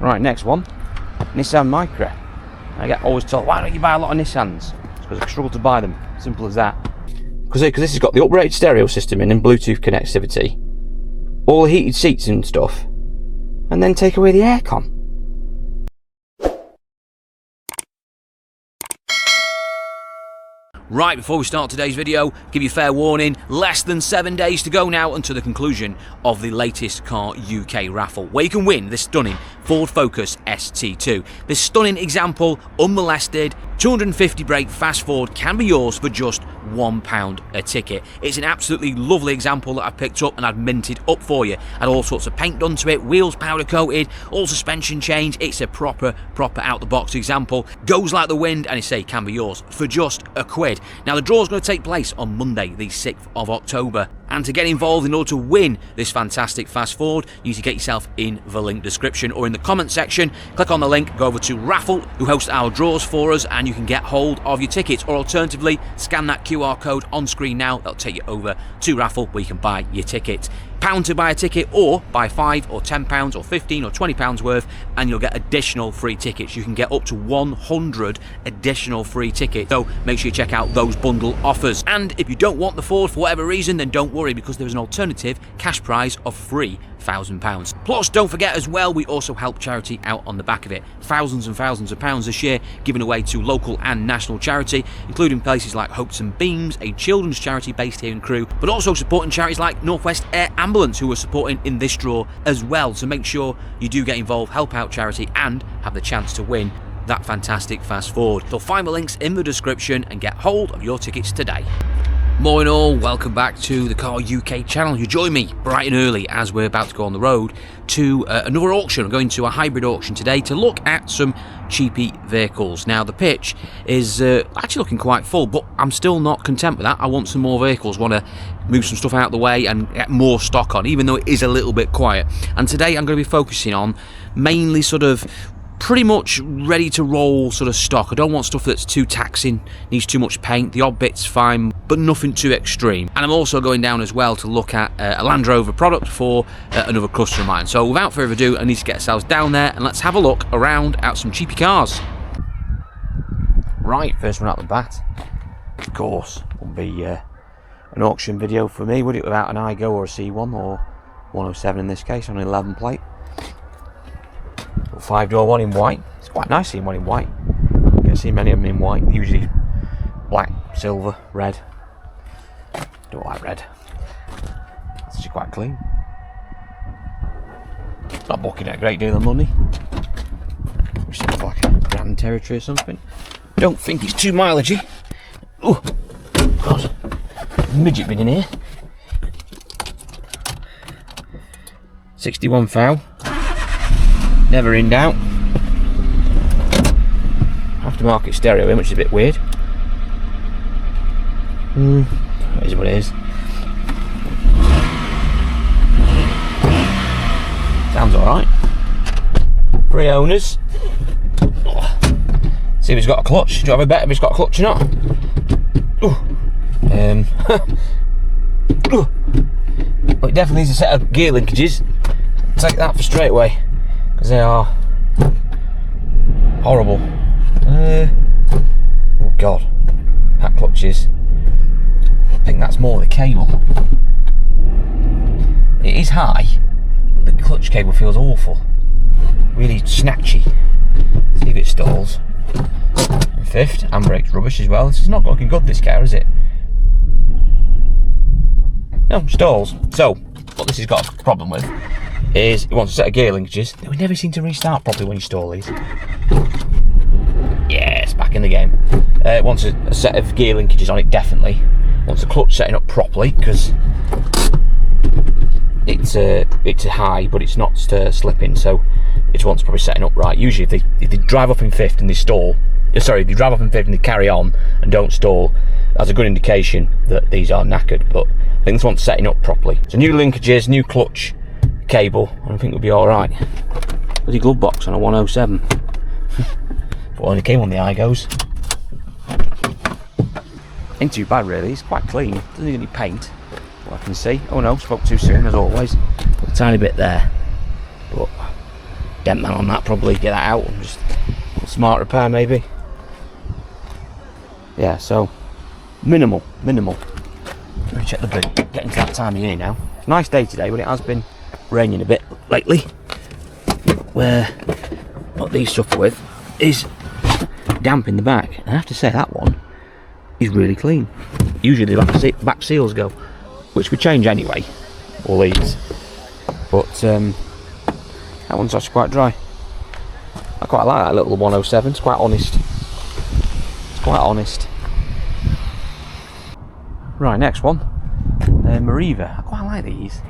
Right, next one, Nissan Micra. I get always told, why don't you buy a lot of Nissans? It's because I struggle to buy them, simple as that. Because this has got the uprated stereo system in and Bluetooth connectivity, all the heated seats and stuff, and then take away the aircon. Right, before we start today's video, give you fair warning, less than 7 days to go now until the conclusion of the latest Car UK raffle, where you can win this stunning Ford Focus ST2. This stunning example, unmolested, 250 brake fast forward can be yours for just £1 a ticket. It's an absolutely lovely example that I've picked up and I've minted up for you. Had all sorts of paint done to it, wheels powder coated, all suspension change. It's a proper out the box example. Goes like the wind, and I say can be yours for just £1. Now the draw is going to take place on Monday the 6th of October. And to get involved in order to win this fantastic fast forward, you need to get yourself in the link description or in the comment section. Click on the link, go over to RAFFLE, who host our draws for us, and you can get hold of your tickets. Or alternatively, scan that QR code on screen now. That'll take you over to RAFFLE where you can buy your ticket. £1 to buy a ticket, or buy £5 or £10 or £15 or £20 worth, and you'll get additional free tickets. You can get up to 100 additional free tickets, so make sure you check out those bundle offers. And if you don't want the Ford for whatever reason, then don't worry, because there's an alternative cash prize of £3,000. Plus, don't forget as well, we also help charity out on the back of it. Thousands and thousands of pounds this year given away to local and national charity, including places like Hopes and Beams, a children's charity based here in Crewe, but also supporting charities like Northwest Air Ambulance, who are supporting in this draw as well. So make sure you do get involved, help out charity, and have the chance to win that fantastic fast forward. So find the links in the description and get hold of your tickets today. Morning all, welcome back to the Car UK channel. You join me bright and early as we're about to go on the road to another auction. We're going to a hybrid auction today to look at some cheapy vehicles. Now the pitch is actually looking quite full, but I'm still not content with that. I want some more vehicles, want to move some stuff out of the way and get more stock on, even though it is a little bit quiet. And today I'm going to be focusing on mainly sort of pretty much ready to roll sort of stock. I don't want stuff that's too taxing, needs too much paint. The odd bit's fine, but nothing too extreme. And I'm also going down as well to look at a Land Rover product for another customer of mine. So without further ado, I need to get ourselves down there and let's have a look around at some cheapy cars. Right, first one out the bat, of course, will be an auction video for me, would it, without an iGo or a C1 or 107 in this case on an 11 plate. 5-door one in white. It's quite nice seeing one in white. You don't see many of them in white. Usually black, silver, red. Don't like red. It's actually quite clean. It's not bucking at a great deal of money. Which seems like a grand territory or something. Don't think it's too mileagey. Oh God, midget been in here. 61 thou. Never in doubt. Aftermarket stereo in, which is a bit weird. It is what it is. Sounds alright. 3 owners. See if he's got a clutch. Do you have a bet if he's got a clutch or not? Well, it definitely needs a set of gear linkages. Take that for straight away. They are horrible. Oh God, that clutch is. I think that's more the cable. It is high, but the clutch cable feels awful. Really snatchy. See if it stalls. And fifth, handbrake's rubbish as well. This is not looking good, this car, is it? No, stalls. So, what this has got a problem with is it wants a set of gear linkages. We never seem to restart properly when you stall these. Yes, back in the game. It wants a set of gear linkages on it, definitely. Wants the clutch setting up properly, because it's high, but it's not slipping, so it wants probably setting up right. Usually if they drive up in fifth and they stall, sorry, if they drive up in fifth and they carry on and don't stall, that's a good indication that these are knackered, but I think this one's setting up properly. So new linkages, new clutch cable, and I think we'll be alright. Bloody glove box on a 107. But only came on the iGos. Ain't too bad really, it's quite clean. Doesn't need any paint, what I can see. Oh no, spoke too soon as always. A tiny bit there. But dent man on that, probably get that out. Just a smart repair maybe. Yeah, so minimal. Let me check the boot. Getting to that time of year now. Nice day today, but it has been raining a bit lately. Where what these suffer with is damp in the back. And I have to say that one is really clean. Usually the back seals go, which we change anyway, all these. But that one's actually quite dry. I quite like that little 107. It's quite honest. Right, next one. Mariva. I quite like these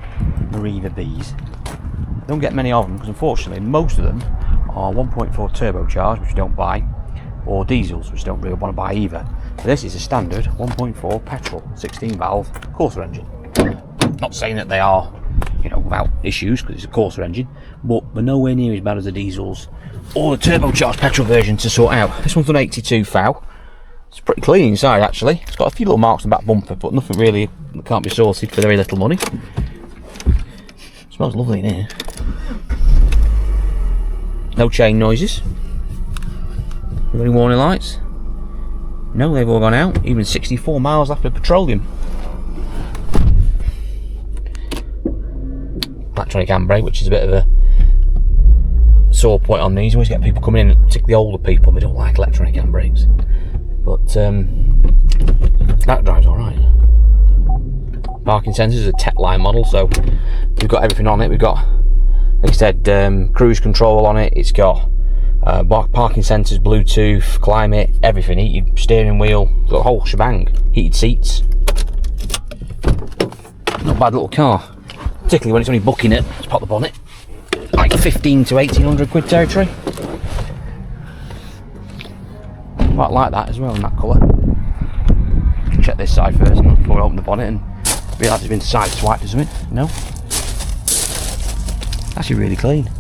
Mariva Bs. I don't get many of them because unfortunately most of them are 1.4 turbocharged, which we don't buy, or diesels, which we don't really want to buy either. But this is a standard 1.4 petrol, 16 valve Corsa engine. Not saying that they are, you know, without issues because it's a Corsa engine, but they're nowhere near as bad as the diesels or the turbocharged petrol version to sort out. This one's done 82 thou. It's pretty clean inside actually. It's got a few little marks on the back bumper, but nothing really that can't be sorted for very little money. Smells lovely in here. No chain noises. Have any warning lights? No, they've all gone out. Even 64 miles after petroleum. Electronic handbrake, which is a bit of a sore point on these. You always get people coming in, particularly the older people, they don't like electronic handbrakes. But that drives alright. Parking sensors is a Tech Line model, so we've got everything on it. We've got, like I said, cruise control on it. It's got parking sensors, Bluetooth, climate, everything. Heated steering wheel, the whole shebang. Heated seats. Not a bad little car, particularly when it's only booking it. Let's pop the bonnet. Like 15 to 1800 quid territory. Quite like that as well in that colour. Check this side first before I open the bonnet and realise it's been side swiped or something. No. Actually really clean.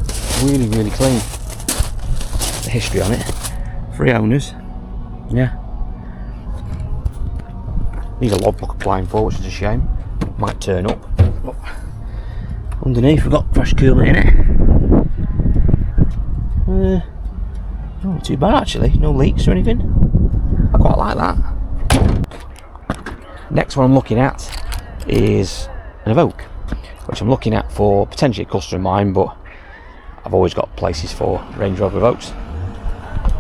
Really clean. The history on it. 3 owners. Yeah. Needs a logbook applying for, which is a shame. Might turn up. But underneath we've got fresh coolant in it. Not too bad actually, no leaks or anything. I quite like that. Next one I'm looking at is an Evoque, which I'm looking at for potentially a customer of mine, but I've always got places for Range Rover Evoques.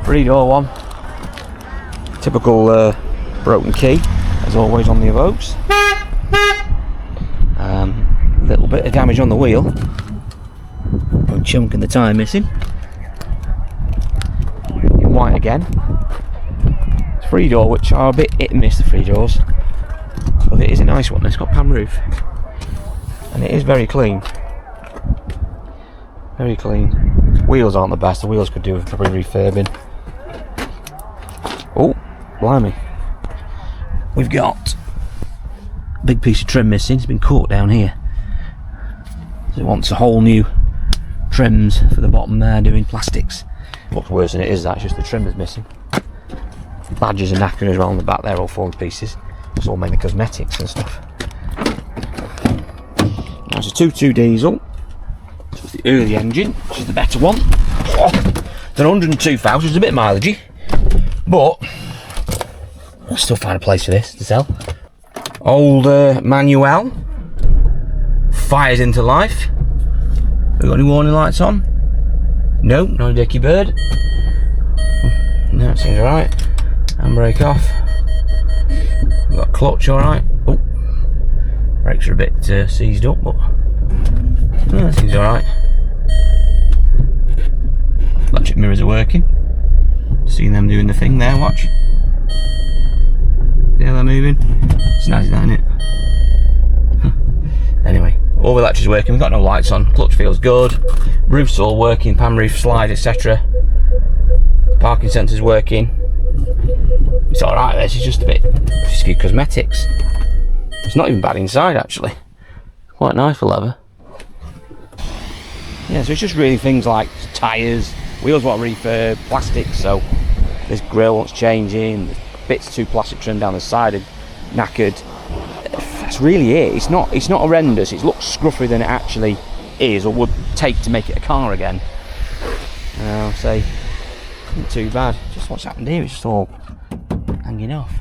3-door one, typical broken key as always on the Evoques. Little bit of damage on the wheel, a chunk in the tyre missing. White again. 3-door, which are a bit hit and miss, the 3-doors, but it is a nice one. It's got pan roof and it is very clean. Wheels aren't the best. The wheels could do with probably refurbing. Oh blimey, we've got a big piece of trim missing. It's been caught down here, so it wants a whole new trims for the bottom there, doing plastics. Looks worse than it is, that's just the trim is missing. Badges are knackered as well on the back, they're all falling to pieces. It's all mainly cosmetics and stuff. That's a 2.2 diesel. So it's the early engine, which is the better one. It's an 102,000, it's a bit mileagey, but I'll still find a place for this to sell. Old manual. Fires into life. Have we got any warning lights on? No, not a dicky bird. No, it seems alright. Handbrake off. We've got clutch alright. Oh, brakes are a bit seized up, but no, that seems alright. Electric mirrors are working. Seeing them doing the thing there, watch. See how they're moving? It's nice, isn't it? Anyway, all the electric's working, we've got no lights on, clutch feels good, roof's all working, pan roof, slide, etc. Parking sensors working. It's alright, this is just a few cosmetics. It's not even bad inside actually. Quite nice for leather. Yeah, so it's just really things like tyres, wheels want refurb, plastics, so this grille wants changing, bits too plastic trim down the side are knackered. That's really it. It's not horrendous. It looks scruffier than it actually is or would take to make it a car again. I'll say, not too bad. Just what's happened here, it's just all hanging off.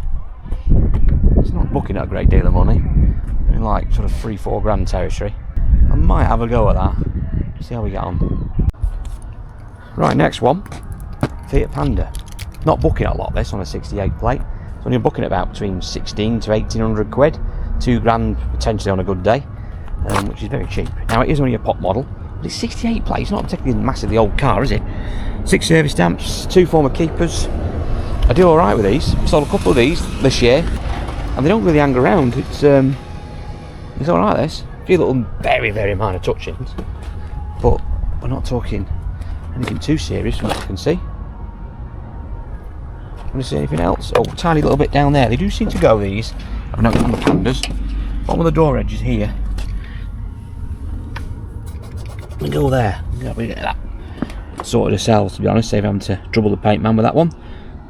It's not booking at a great deal of money, in like sort of 3-4 grand territory. I might have a go at that, see how we get on. Right, next one, Fiat Panda. Not booking a lot this on a 68 plate. It's only booking about between 16 to 1800 quid, 2 grand potentially on a good day, which is very cheap. Now it is only a pop model, but it's 68 plate, it's not particularly massively old car, is it? 6 service stamps, 2 former keepers. I do alright with these. Sold a couple of these this year, and they don't really hang around. It's alright this. A few little very minor touch-ins, but we're not talking anything too serious from what I can see. Want to see anything else? Oh, a tiny little bit down there. They do seem to go, these. I've noticed on the Pandas. Bottom of the door edge is here. We go there. We get that sorted ourselves, to be honest, save having to trouble the paint man with that one.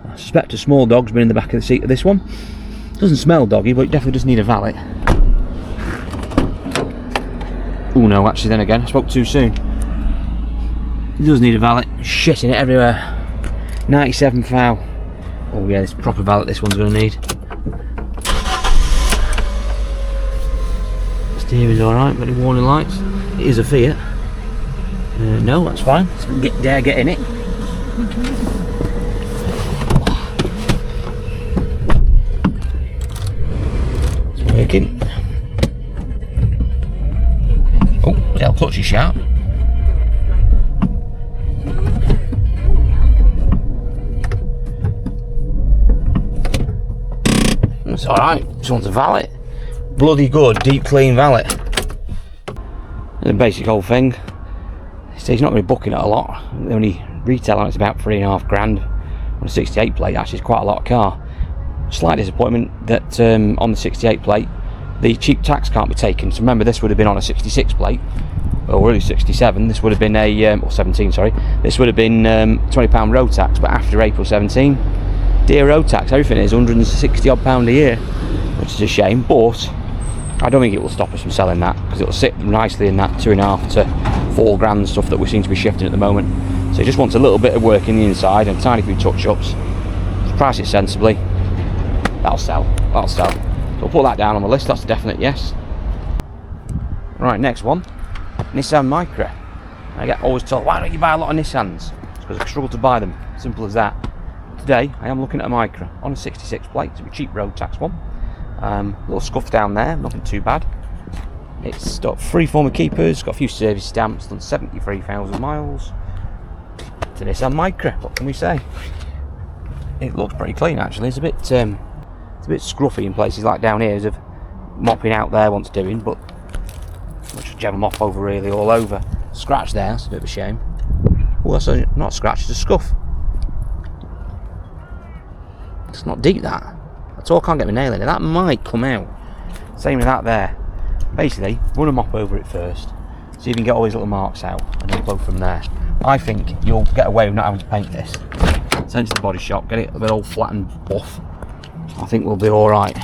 I suspect a small dog's been in the back of the seat of this one. Doesn't smell doggy, but it definitely does need a valet. Oh no, actually then again, I spoke too soon. It does need a valet. Shitting it everywhere. 97 foul. Oh yeah, this proper valet this one's going to need. Steering's alright, got any warning lights? It is a Fiat. No, that's fine. Dare get in it. It's working. Oh, tail clutch is sharp. It's alright. This one's a valet. Bloody good, deep clean valet. The basic whole thing. So he's not going to be booking it a lot. The only retail on it's about 3.5 grand on a 68 plate. Actually, it's quite a lot of car. Slight disappointment that on the 68 plate the cheap tax can't be taken. So remember, this would have been on a 66 plate, or really 67. This would have been a or 17, sorry. This would have been £20 road tax, but after April 17, dear road tax. Everything is £160 odd a year, which is a shame. But I don't think it will stop us from selling that, because it'll sit nicely in that 2.5 to 4 grand stuff that we seem to be shifting at the moment. So he just wants a little bit of work in the inside and a tiny few touch-ups. Price it sensibly. That'll sell. That'll sell. So we'll put that down on the list. That's a definite yes. Right, next one. Nissan Micra. I get always told, why don't you buy a lot of Nissans? It's because I struggle to buy them. Simple as that. Today I am looking at a Micra on a 66 plate. It's a cheap road tax one. Little scuff down there, nothing too bad. It's got 3 former keepers, got a few service stamps, done 73,000 miles. It's a Nissan Micra, what can we say? It looks pretty clean actually. It's a bit scruffy in places like down here, as if mopping out there wants doing, but much gem mop over really all over. Scratch there, that's a bit of a shame. Oh, that's not a scratch, it's a scuff. It's not deep, that. That's all, I can't get my nail in it. That might come out. Same with that there. Basically, run a mop over it first, so you can get all these little marks out, and then go from there. I think you'll get away with not having to paint this. Send it to the body shop, get it a bit all flat and buff. I think we'll be alright.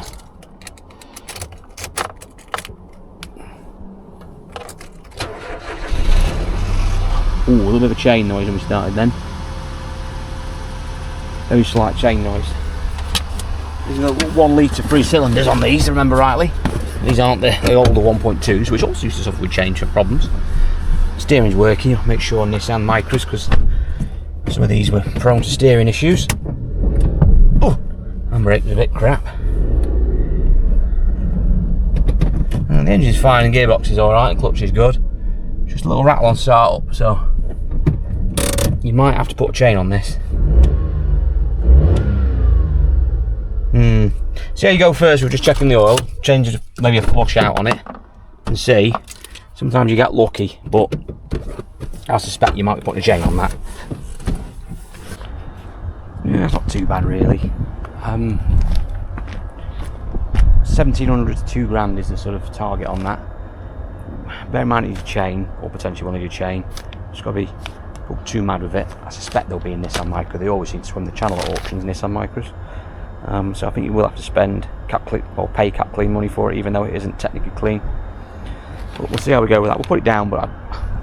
Ooh, a little bit of a chain noise when we started then. Very slight chain noise. There's a 1 litre 3 cylinders on these, if I remember rightly. These aren't the older 1.2s, which also used to suffer with change for problems. Steering's working. I'll make sure on Nissan Micras, because some of these were prone to steering issues. Oh, handbrake was a bit crap. And the engine's fine and gearbox is alright, and clutch is good. Just a little rattle on start up, so you might have to put a chain on this. See how you go first. We're just checking the oil, change maybe a flush out on it, and see. Sometimes you get lucky, but I suspect you might be putting a chain on that. Yeah, that's not too bad really. 1700 to 2 grand is the sort of target on that. Bear in mind it needs a chain, or potentially will need a chain. Just got to be too mad with it. I suspect they'll be in Nissan Micra. They always seem to swim the channel at auctions, Nissan Micras. So I think you will have to spend pay cap clean money for it, even though it isn't technically clean. But we'll see how we go with that. We'll put it down, but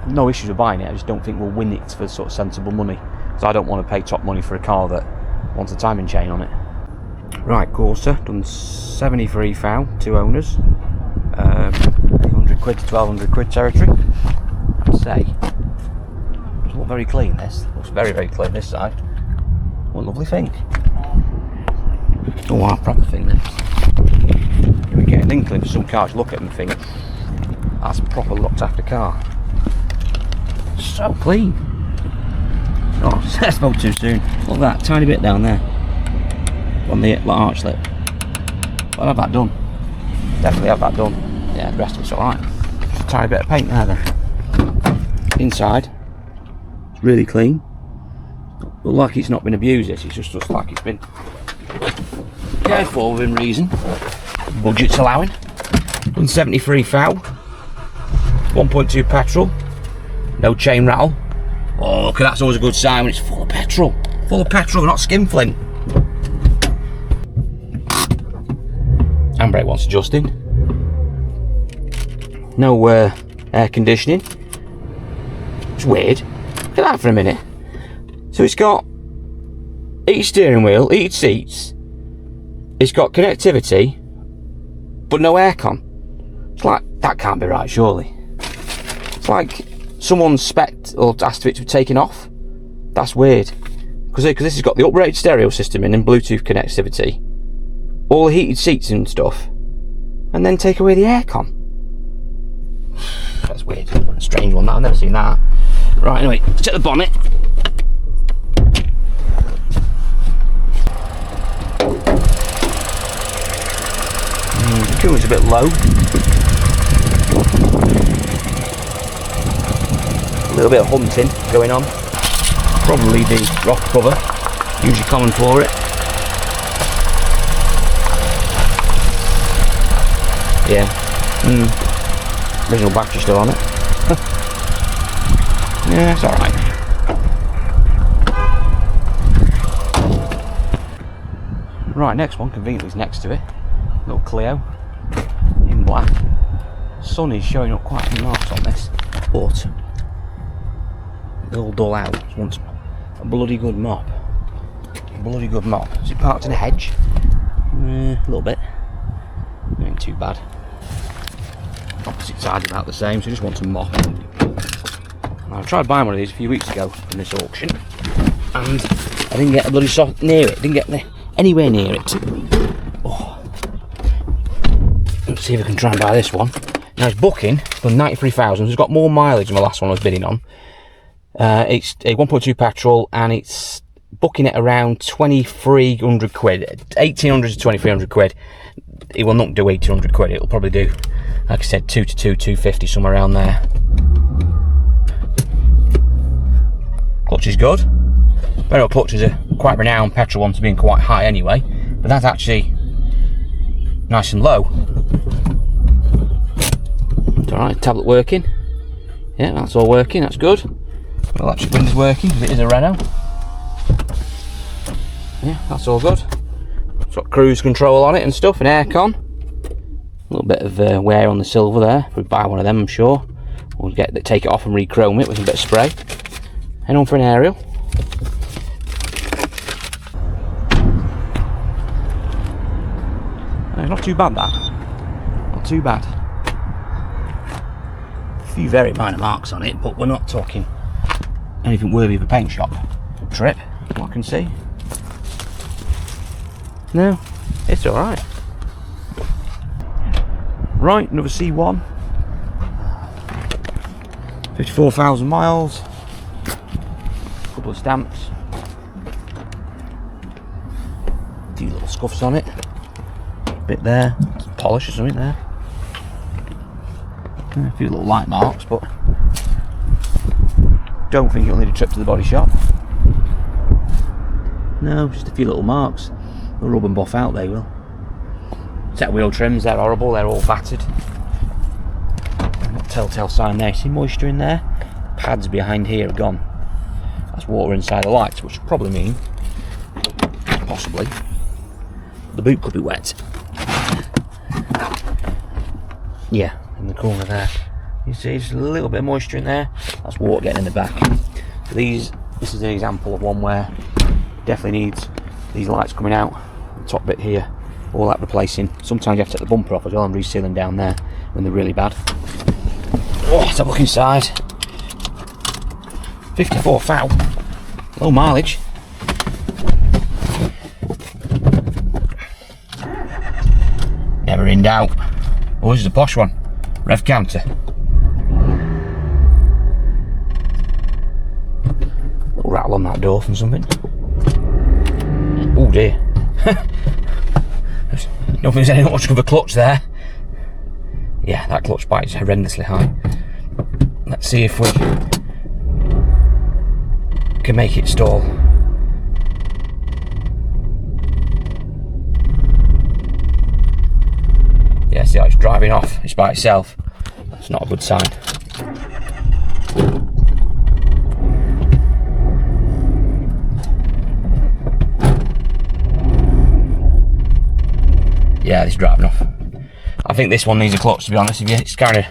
no issues with buying it. I just don't think we'll win it for sort of sensible money. So I don't want to pay top money for a car that wants a timing chain on it. Right, Corsa, done 73 thou, 2 owners. 800 quid to 1200 quid territory, I'd say. It's all very clean, this. Looks very, very clean, this side. What a lovely thing. Oh, wow, proper thing, this. You get an inkling for some cars, look at them and think, that's a proper looked after car. So clean. Oh, I spoke too soon. Look at that, tiny bit down there. On the arch lip. I'll have that done. Definitely have that done. Yeah, the rest of it's alright. Just a tiny bit of paint there then. Inside, it's really clean. Look like it's not been abused, it's just looks like it's been cared for within reason. Budget's allowing. 173 thou. 1.2 petrol. No chain rattle. Oh, look, that's always a good sign when it's full of petrol. Full of petrol, not skinflint. Handbrake wants adjusting. No air conditioning. It's weird. Look at that for a minute. So it's got heated steering wheel, heated seats. It's got connectivity, but no aircon. It's like, that can't be right, surely. It's like someone spec'd or asked for it to be taken off. That's weird. Because this has got the uprated stereo system in and Bluetooth connectivity. All the heated seats and stuff. And then take away the aircon. That's weird. A strange one, that. I've never seen that. Right, anyway, let's check the bonnet. The cooler's a bit low. A little bit of hunting going on. Probably the rock cover, usually common for it. Yeah. Original battery still on it. Yeah, it's alright. Right, next one, conveniently is next to it. Little Clio in black. Sun is showing up quite a few marks on this, but it'll dull out. Just wants a bloody good mop. A bloody good mop. Is it parked in a hedge? A little bit. Ain't too bad. Opposite side's about the same, so just want to mop. I tried buying one of these a few weeks ago from this auction, and I didn't get a bloody soft near it. Didn't get anywhere near it. Oh. Let's see if I can try and buy this one. Now it's booking for 93,000. It's got more mileage than the last one I was bidding on. It's a 1.2 petrol, and it's booking at around 2,300 quid, 1,800 to 2,300 quid. It will not do 1,800 quid. It'll probably do, like I said, 250, somewhere around there. Clutch is good. Vero clutch is a quite renowned petrol one to being quite high anyway, but that's actually nice and low. It's alright, tablet working. Yeah, that's all working, that's good. The electric window's working because it is a Renault. Yeah, that's all good. It's got cruise control on it and stuff, and aircon. A little bit of wear on the silver there. We'd buy one of them, I'm sure. We'll take it off and re-chrome it with a bit of spray. Head on for an aerial. Not too bad, that. Not too bad. A few very minor marks on it, but we're not talking anything worthy of a paint shop trip, what I can see. No, it's alright. Right, another C1. 54,000 miles. Couple of stamps. A few little scuffs on it. Bit there, some polish or something there. A few little light marks, but don't think you'll need a trip to the body shop. No, just a few little marks. They'll rub and buff out, they will. Set wheel trims, they're horrible, they're all battered. Telltale sign there, see moisture in there? Pads behind here are gone. That's water inside the lights, which would probably mean, possibly, the boot could be wet. Yeah, in the corner there. You see just a little bit of moisture in there. That's water getting in the back. So this is an example of one where definitely needs these lights coming out. The top bit here, all that replacing. Sometimes you have to take the bumper off as well and reseal them down there when they're really bad. Oh, let's have a look inside. 54 foul, low mileage. Never in doubt. Oh, this is a posh one. Rev counter. Little rattle on that door from something. Oh dear. Don't think there's any much of a clutch there. Yeah, that clutch bite is horrendously high. Let's see if we can make it stall. Yeah, see how it's driving off. It's by itself. That's not a good sign. Yeah, it's driving off. I think this one needs a clutch, to be honest with you. It's kind of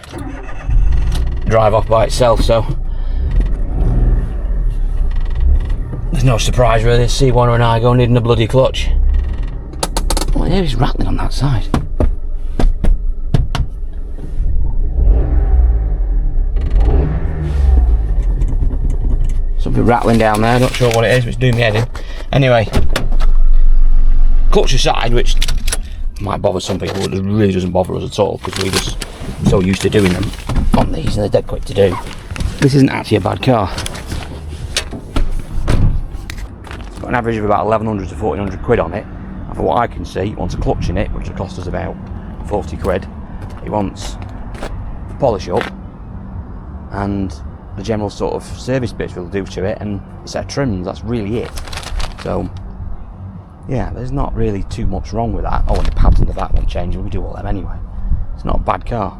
drive off by itself, so there's no surprise really. C1 or an Igo needing a bloody clutch. Oh, there is rattling on that side. Something rattling down there. Not sure what it is, but it's doing me head in. Anyway, clutch aside, which might bother some people, but it really doesn't bother us at all because we're just so used to doing them on these and they're dead quick to do. This isn't actually a bad car. It's got an average of about 1100 to 1400 quid on it, and for what I can see, it wants a clutch in it, which will cost us about 40 quid. It wants polish up and the general sort of service bits will do to it, and a set of trims. That's really it. So yeah, there's not really too much wrong with that. Oh, and the pads in the back won't change, we do all them anyway. It's not a bad car,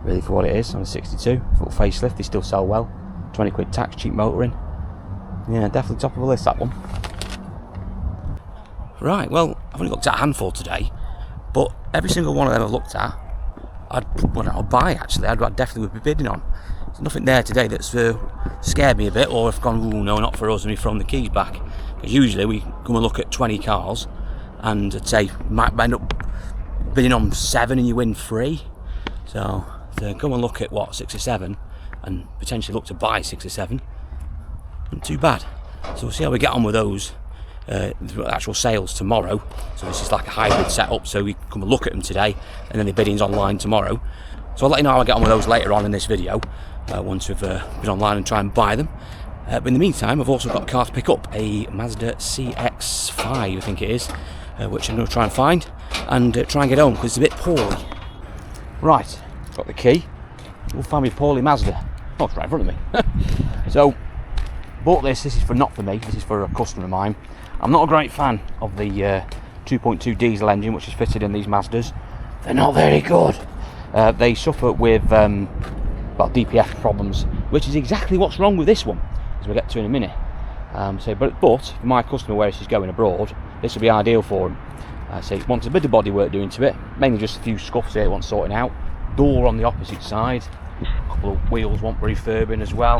really, for what it is. On a 62, full facelift, they still sell well. 20 quid tax, cheap motoring. Yeah, definitely top of the list, that one. Right, well, I've only looked at a handful today, but every single one of them I've looked at, I'd buy actually. I'd definitely would be bidding on. There's nothing there today that's scared me a bit, or I've gone, ooh, no, not for us, and we've thrown the keys back. Because usually we come and look at 20 cars, and I'd say might end up bidding on 7 and you win 3. So to come and look at what, 6 or 7, and potentially look to buy 6 or 7, not too bad. So we'll see how we get on with those actual sales tomorrow. So this is like a hybrid setup, so we come and look at them today, and then the bidding's online tomorrow. So I'll let you know how I get on with those later on in this video, once we've been online and try and buy them. But in the meantime, I've also got a car to pick up, a Mazda CX-5, I think it is, which I'm going to try and find and try and get home because it's a bit poorly. Right, got the key. We'll find me a poorly Mazda. Oh, it's right in front of me. So, bought this. This is not for me. This is for a customer of mine. I'm not a great fan of the 2.2 diesel engine which is fitted in these Mazdas. They're not very good. They suffer with DPF problems, which is exactly what's wrong with this one, as we'll get to in a minute. But for my customer where he's going abroad, this will be ideal for him. So he wants a bit of bodywork doing to it, mainly just a few scuffs here, wants sorting out. Door on the opposite side, a couple of wheels want refurbing as well.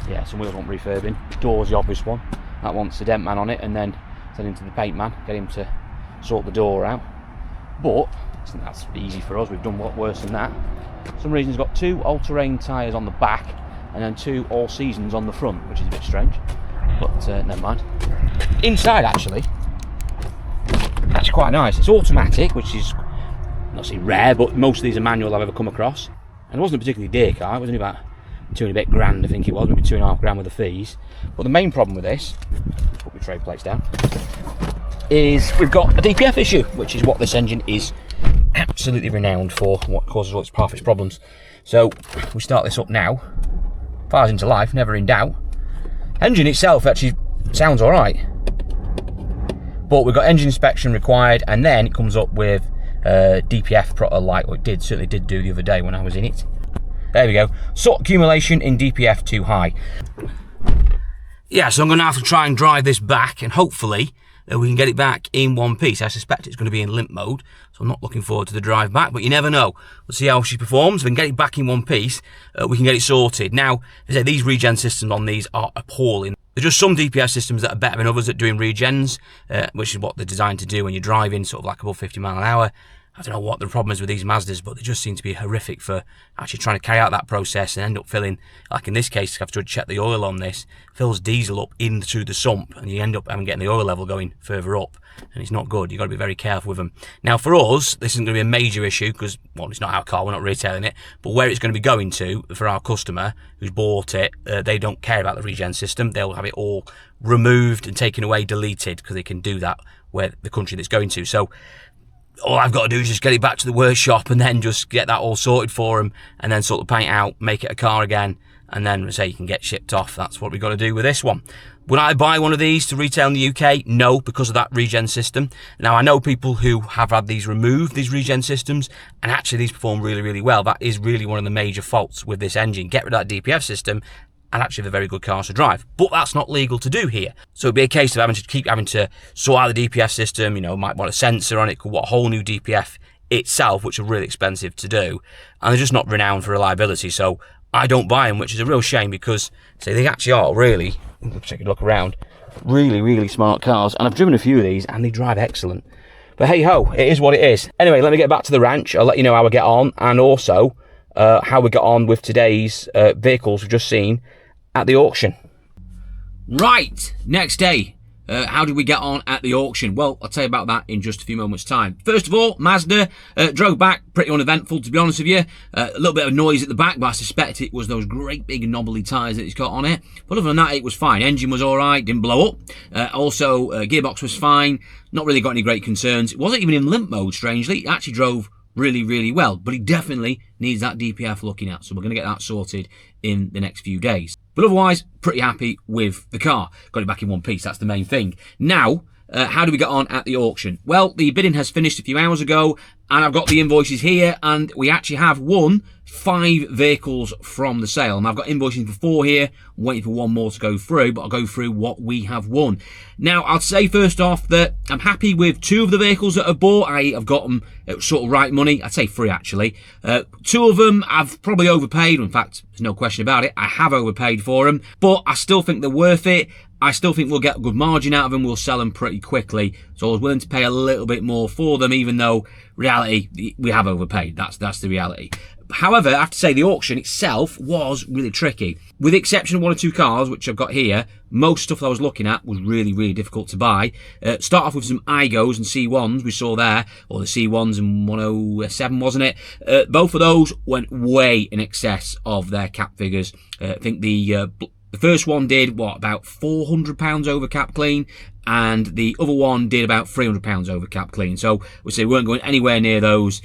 Yeah, some wheels want refurbing. Door's the obvious one. That wants the dent man on it, and then send him to the paint man, get him to sort the door out. But that's easy for us, we've done a lot worse than that. For some reason, it's got 2 all-terrain tyres on the back and then 2 all-seasons on the front, which is a bit strange, but never mind. Inside, actually quite nice. It's automatic, which is not say rare, but most of these are manual I've ever come across. And it wasn't a particularly dear car, it was only about 2 and a bit grand, I think it was, maybe 2.5 grand with the fees. But the main problem with this, put my trade plates down, is we've got a DPF issue, which is what this engine is absolutely renowned for, what causes all its half its problems. So we start this up now, fires into life, never in doubt. Engine itself actually sounds alright, but we've got engine inspection required, and then it comes up with DPF light, or it certainly did do the other day when I was in it. There we go, salt accumulation in DPF too high. Yeah, so I'm going to have to try and drive this back, and hopefully we can get it back in one piece. I suspect it's going to be in limp mode, so I'm not looking forward to the drive back, but you never know. We'll see how she performs. If we can get it back in one piece, we can get it sorted. Now, as I say, these regen systems on these are appalling. There's just some DPF systems that are better than others at doing regens, which is what they're designed to do when you're driving sort of like above 50 mile an hour. I don't know what the problem is with these Mazdas, but they just seem to be horrific for actually trying to carry out that process and end up filling, like in this case, I've to check the oil on this, fills diesel up into the sump, and you end up getting the oil level going further up, and it's not good. You've got to be very careful with them. Now for us, this isn't going to be a major issue because, well, it's not our car, we're not retailing it, but where it's going to be going to for our customer who's bought it, they don't care about the regen system. They'll have it all removed and taken away, deleted, because they can do that where the country that's going to. So all I've got to do is just get it back to the workshop and then just get that all sorted for them and then sort the paint out, make it a car again, and then say you can get shipped off. That's what we've got to do with this one. Would I buy one of these to retail in the UK? No, because of that regen system. Now, I know people who have had these removed, these regen systems, and actually these perform really, really well. That is really one of the major faults with this engine. Get rid of that DPF system, and actually they're very good cars to drive. But that's not legal to do here. So it'd be a case of having to sort out the DPF system, you know, might want a sensor on it, could want a whole new DPF itself, which are really expensive to do. And they're just not renowned for reliability, so I don't buy them, which is a real shame because, say, they actually are really, let's take a look around, really, really smart cars. And I've driven a few of these and they drive excellent. But hey ho, it is what it is. Anyway, let me get back to the ranch. I'll let you know how we get on, and also how we get on with today's vehicles we've just seen at the auction. Right, next day. How did we get on at the auction? Well, I'll tell you about that in just a few moments' time. First of all, Mazda drove back, pretty uneventful, to be honest with you. A little bit of noise at the back, but I suspect it was those great big knobbly tyres that it's got on it. But other than that, it was fine. Engine was all right, didn't blow up. Also, gearbox was fine. Not really got any great concerns. It wasn't even in limp mode, strangely. It actually drove really, really well. But it definitely needs that DPF looking at. So we're going to get that sorted in the next few days. But otherwise, pretty happy with the car. Got it back in one piece, that's the main thing. Now, how do we get on at the auction? Well, the bidding has finished a few hours ago, and I've got the invoices here, and we actually have won 5 vehicles from the sale. And I've got invoicing for 4 here, I'm waiting for 1 more to go through, but I'll go through what we have won. Now, I'll say first off that I'm happy with 2 of the vehicles that I've bought. I've got them at sort of right money. I'd say 3 actually. 2 of them I've probably overpaid. In fact, there's no question about it. I have overpaid for them, but I still think they're worth it. I still think we'll get a good margin out of them. We'll sell them pretty quickly. So I was willing to pay a little bit more for them, even though reality, we have overpaid. That's the reality. However, I have to say the auction itself was really tricky. With the exception of 1 or 2 cars, which I've got here, most stuff that I was looking at was really, really difficult to buy. Start off with some Igos and C1s we saw there, or the C1s and 107, wasn't it? Both of those went way in excess of their cap figures. I think the first one did, what, about £400 over cap clean, and the other one did about £300 over cap clean. So we say we weren't going anywhere near those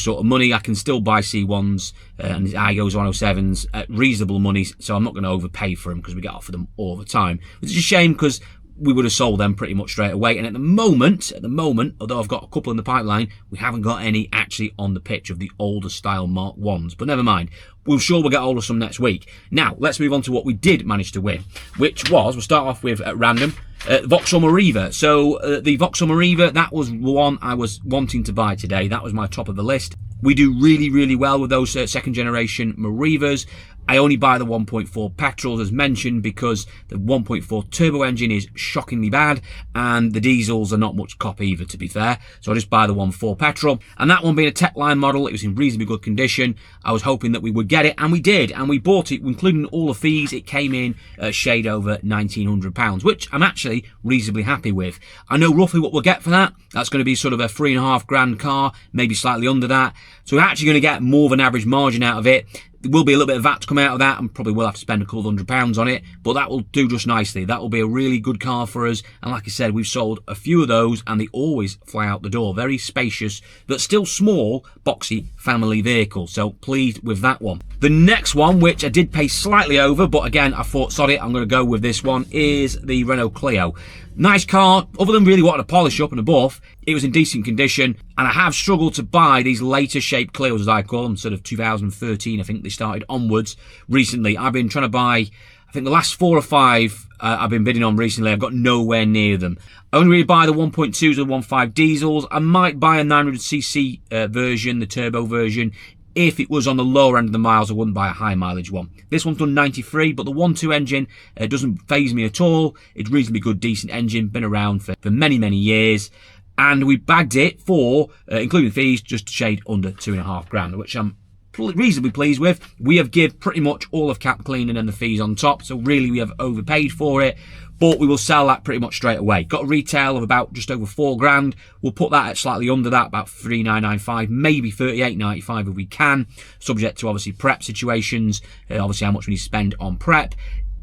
sort of money. I can still buy C1s and Igos 107s at reasonable money, so I'm not going to overpay for them because we get offered them all the time. Which is a shame because we would have sold them pretty much straight away. And at the moment, although I've got a couple in the pipeline, we haven't got any actually on the pitch of the older style Mark 1s. But never mind. We'll get hold of some next week. Now, let's move on to what we did manage to win, which was, we'll start off with at random, Vauxhall Mariva. So the Vauxhall Mariva, that was one I was wanting to buy today. That was my top of the list. We do really, really well with those second generation Marivas. I only buy the 1.4 petrols as mentioned because the 1.4 turbo engine is shockingly bad and the diesels are not much cop either, to be fair. So I just buy the 1.4 petrol, and that one being a Techline model, it was in reasonably good condition. I was hoping that we would get it, and we did, and we bought it, including all the fees. It came in a shade over £1,900, which I'm actually reasonably happy with. I know roughly what we'll get for that. That's going to be sort of a £3.5 grand car, maybe slightly under that. So we're actually going to get more of an average margin out of it. There will be a little bit of VAT to come out of that, and probably will have to spend a couple £100 on it, but that will do just nicely. That will be a really good car for us, and like I said, we've sold a few of those, and they always fly out the door. Very spacious, but still small, boxy family vehicle, so pleased with that one. The next one, which I did pay slightly over, but again, I thought, sod it, I'm going to go with this one, is the Renault Clio. Nice car, other than really wanting to polish up and above, it was in decent condition, and I have struggled to buy these later shaped Clios, as I call them, sort of 2013, I think they started onwards recently. I've been trying to buy, I I think the last 4 or 5 I've been bidding on recently, I've got nowhere near them. I only really buy the 1.2s or 1.5 diesels. I might buy a 900cc version, the turbo version. If it was on the lower end of the miles, I wouldn't buy a high mileage one. This one's done 93, but the 1.2 engine doesn't faze me at all. It's reasonably good, decent engine, been around for many, many years. And we bagged it for, including fees, just a shade under £2,500, which I'm reasonably pleased with. We have given pretty much all of cap cleaning and the fees on top, so really we have overpaid for it, but we will sell that pretty much straight away. Got a retail of about just over £4,000. We'll put that at slightly under that, about 3,995, maybe 3,895 if we can, subject to obviously prep situations, obviously how much we need to spend on prep.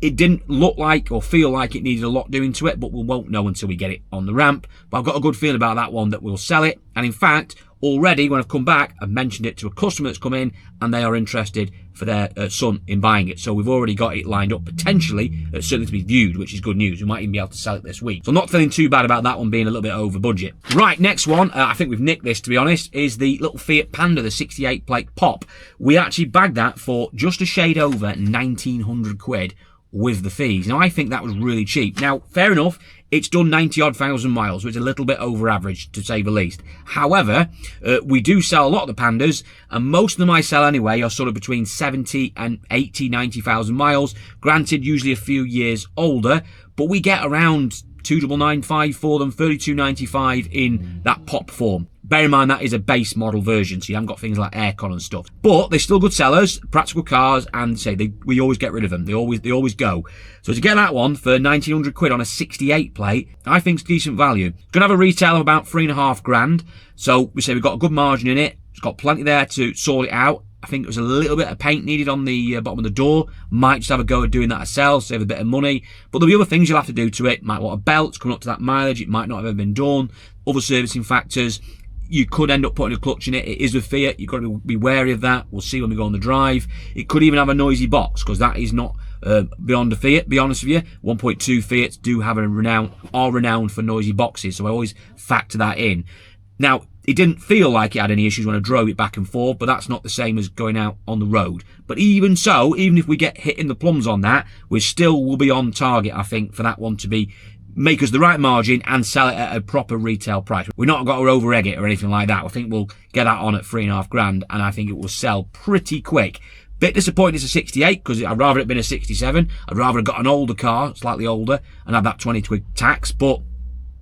It didn't look like or feel like it needed a lot doing to it, but we won't know until we get it on the ramp. But I've got a good feeling about that one that we'll sell it. And in fact, already when I've come back, I've mentioned it to a customer that's come in and they are interested for their son in buying it. So we've already got it lined up potentially, certainly to be viewed, which is good news. We might even be able to sell it this week. So I'm not feeling too bad about that one being a little bit over budget. Right, next one, I think we've nicked this to be honest, is the little Fiat Panda, the 68 plate pop. We actually bagged that for just a shade over 1,900 quid with the fees. Now I think that was really cheap. Now fair enough, it's done 90 odd thousand miles, which is a little bit over average to say the least. However, we do sell a lot of the Pandas, and most of them I sell anyway are sort of between 70 and 80, 90,000 miles. Granted, usually a few years older, but we get around 2,995 for them, 3,295 in that pop form. Bear in mind that is a base model version, so you haven't got things like aircon and stuff. But they're still good sellers, practical cars, and we always get rid of them. They always go. So to get that one for 1,900 quid on a 68 plate, I think it's decent value. Gonna have a retail of about £3,500. So we say we've got a good margin in it. It's got plenty there to sort it out. I think there was a little bit of paint needed on the bottom of the door. Might just have a go at doing that ourselves, save a bit of money. But there'll be other things you'll have to do to it. Might want a belt coming up to that mileage. It might not have ever been done. Other servicing factors. You could end up putting a clutch in it. It is with Fiat. You've got to be wary of that. We'll see when we go on the drive. It could even have a noisy box, because that is not beyond a Fiat, be honest with you. 1.2 Fiats do have are renowned for noisy boxes, so I always factor that in. Now, it didn't feel like it had any issues when I drove it back and forth, but that's not the same as going out on the road. But even so, even if we get hit in the plums on that, we still will be on target, I think, for that one to be make us the right margin and sell it at a proper retail price. We're not got to over egg it or anything like that. I think we'll get that on at £3,500, and I think it will sell pretty quick. Bit disappointed it's a 68, because I'd rather it been a 67. I'd rather have got an older car, slightly older, and have that 20 quid tax, but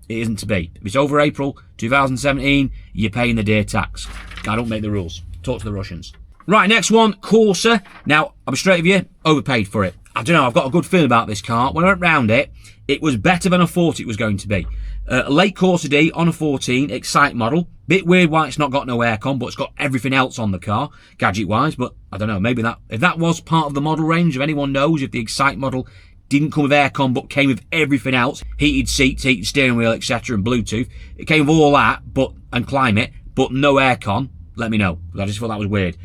it isn't to be. If it's over April 2017, you're paying the dear tax. I don't make the rules. Talk to the Russians. Right, next one, Corsa. Now, I'll be straight with you, overpaid for it. I don't know, I've got a good feeling about this car. When I went round it, it was better than I thought it was going to be. A late Corsa D on a 14, Excite model. Bit weird why it's not got no aircon, but it's got everything else on the car, gadget-wise. But I don't know, maybe if that was part of the model range, if anyone knows, if the Excite model didn't come with aircon but came with everything else, heated seats, heated steering wheel, etc., and Bluetooth. It came with all that, and climate, but no aircon. Let me know. I just thought that was weird.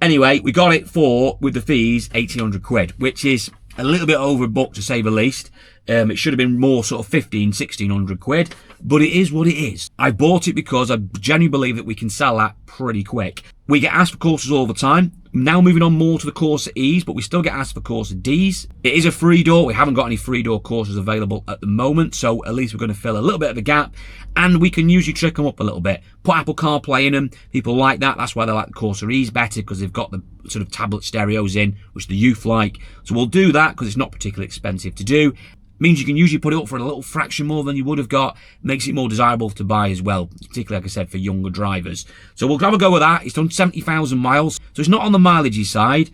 Anyway, we got it for, with the fees, 1,800 quid, which is a little bit overbooked to say the least. It should have been more sort of 1,600 quid, but it is what it is. I bought it because I genuinely believe that we can sell that pretty quick. We get asked for Corsas all the time. Now moving on more to the Corsa E's, but we still get asked for Corsa D's. It is a free door. We haven't got any free door Corsas available at the moment, so at least we're going to fill a little bit of the gap, and we can usually trick them up a little bit. Put Apple CarPlay in them. People like that. That's why they like the Corsa E's better, because they've got the sort of tablet stereos in, which the youth like. So we'll do that because it's not particularly expensive to do. Means you can usually put it up for a little fraction more than you would have got. Makes it more desirable to buy as well, particularly, like I said, for younger drivers. So we'll have a go with that. It's done 70,000 miles, so it's not on the mileagey side.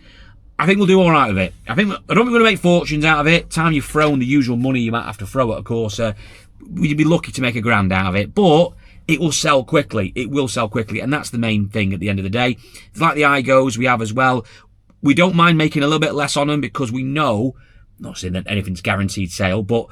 I think we'll do all right with it. I don't think we're going to make fortunes out of it. Time you've thrown the usual money you might have to throw at a Corsa, we'd be lucky to make a grand out of it. But it will sell quickly. It will sell quickly, and that's the main thing at the end of the day. It's like the iGos we have as well. We don't mind making a little bit less on them because we know, not saying that anything's guaranteed sale, but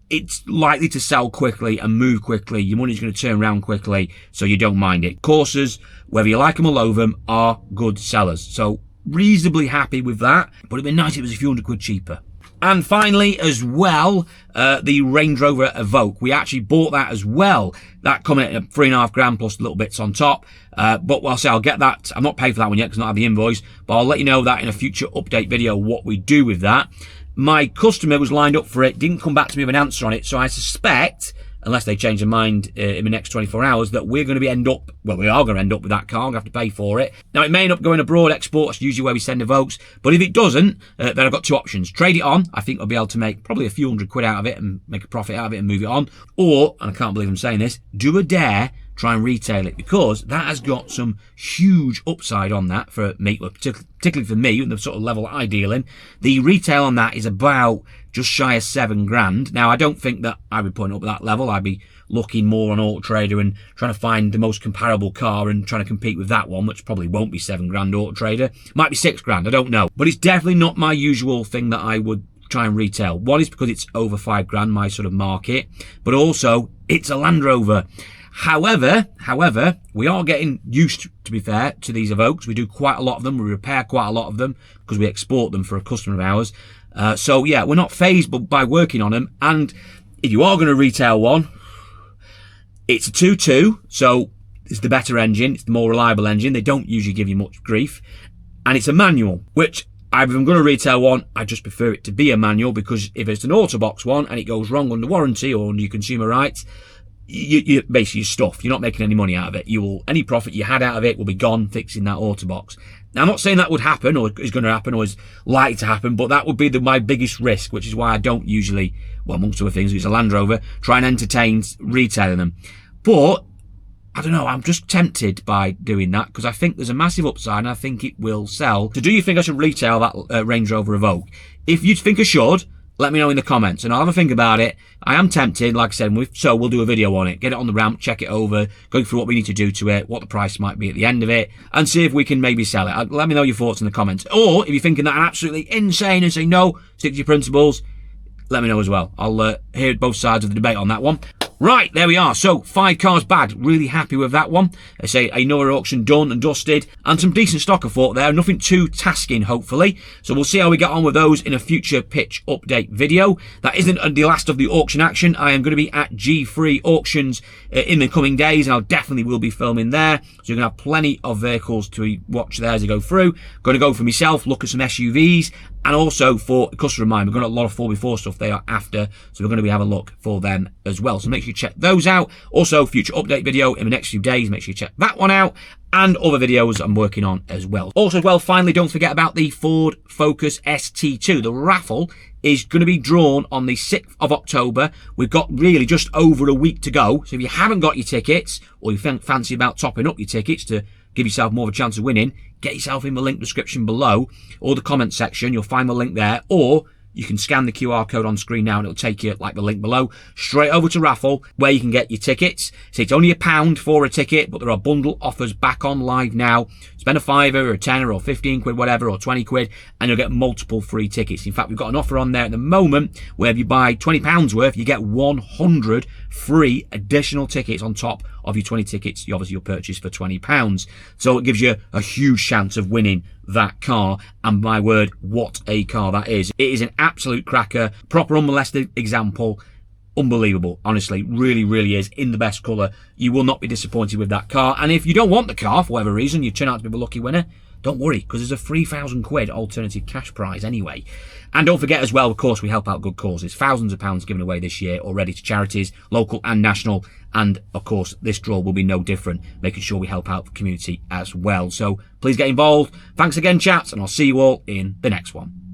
it's likely to sell quickly and move quickly. Your money's going to turn around quickly, so you don't mind it. Corsas, whether you like them or loathe them, are good sellers. So reasonably happy with that, but it'd be nice if it was a few hundred quid cheaper. And finally, as well, the Range Rover Evoque. We actually bought that as well. That coming at £3,500 plus little bits on top. But I'll get that. I'm not paid for that one yet because I don't have the invoice, but I'll let you know that in a future update video what we do with that. My customer was lined up for it, didn't come back to me with an answer on it, so I suspect, unless they change their mind in the next 24 hours, that we are going to end up with that car. I'm going to have to pay for it. Now, it may end up going abroad, export, that's usually where we send Evokes, but if it doesn't, then I've got two options. Trade it on. I think I'll be able to make probably a few £100 out of it and make a profit out of it and move it on. Or, and I can't believe I'm saying this, do a dare, try and retail it, because that has got some huge upside on that for me, particularly for me, and the sort of level I deal in. The retail on that is about just shy of £7,000. Now, I don't think that I'd be putting up at that level. I'd be looking more on Auto Trader and trying to find the most comparable car and trying to compete with that one, which probably won't be £7,000 Auto Trader. Might be £6,000, I don't know. But it's definitely not my usual thing that I would try and retail. One is because it's over £5,000, my sort of market, but also it's a Land Rover. However, we are getting used, to be fair, to these Evokes. We do quite a lot of them. We repair quite a lot of them because we export them for a customer of ours. So yeah, we're not phased by working on them. And if you are going to retail one, it's a 2.2, so it's the better engine. It's the more reliable engine. They don't usually give you much grief. And it's a manual, which if I'm going to retail one, I just prefer it to be a manual, because if it's an Autobox one and it goes wrong under warranty or under your consumer rights, you basically stuff. You're not making any money out of it. Any profit you had out of it will be gone fixing that Autobox. Now, I'm not saying that would happen or is going to happen or is likely to happen, but that would be my biggest risk, which is why I don't usually, well, amongst other things, it's a Land Rover, try and entertain retailing them. But I don't know, I'm just tempted by doing that because I think there's a massive upside and I think it will sell. So do you think I should retail that Range Rover Evoque? If you think I should, let me know in the comments and I'll have a think about it. I am tempted, like I said, so we'll do a video on it. Get it on the ramp, check it over, go through what we need to do to it, what the price might be at the end of it, and see if we can maybe sell it. Let me know your thoughts in the comments. Or if you're thinking that I'm absolutely insane and say no, stick to your principles, let me know as well. I'll hear both sides of the debate on that one. Right, there we are. So, 5 cars bagged. Really happy with that one. I say another auction done and dusted. And some decent stock I thought there. Nothing too tasking, hopefully. So we'll see how we get on with those in a future pitch update video. That isn't the last of the auction action. I am going to be at G3 auctions in the coming days. And I definitely will be filming there. So you're going to have plenty of vehicles to watch there as I go through. Going to go for myself, look at some SUVs. And also for a customer of mine, we've got a lot of 4x4 stuff they are after. So we're going to be having a look for them as well. So make sure you check those out. Also, future update video in the next few days. Make sure you check that one out. And other videos I'm working on as well. Also as well, finally, don't forget about the Ford Focus ST2. The raffle is going to be drawn on the 6th of October. We've got really just over a week to go. So if you haven't got your tickets, or you fancy about topping up your tickets to give yourself more of a chance of winning, get yourself in the link description below or the comment section. You'll find the link there, or you can scan the QR code on screen now and it'll take you, like the link below, straight over to Raffle where you can get your tickets. So it's only £1 for a ticket, but there are bundle offers back on live now. Spend a fiver or a tenner or 15 quid, whatever, or 20 quid, and you'll get multiple free tickets. In fact, we've got an offer on there at the moment where if you buy £20 worth, you get 100 free additional tickets on top of your 20 tickets you'll purchase for £20. So it gives you a huge chance of winning that car, and my word, what a car that is. It is an absolute cracker, proper unmolested example. Unbelievable, honestly, really is, in the best colour. You will not be disappointed with that car. And if you don't want the car for whatever reason, you turn out to be the lucky winner, don't worry, because there's a £3,000 alternative cash prize anyway. And don't forget as well, of course, we help out good causes. Thousands of pounds given away this year already to charities, local and national. And of course, this draw will be no different, making sure we help out the community as well. So please get involved. Thanks again, chats, and I'll see you all in the next one.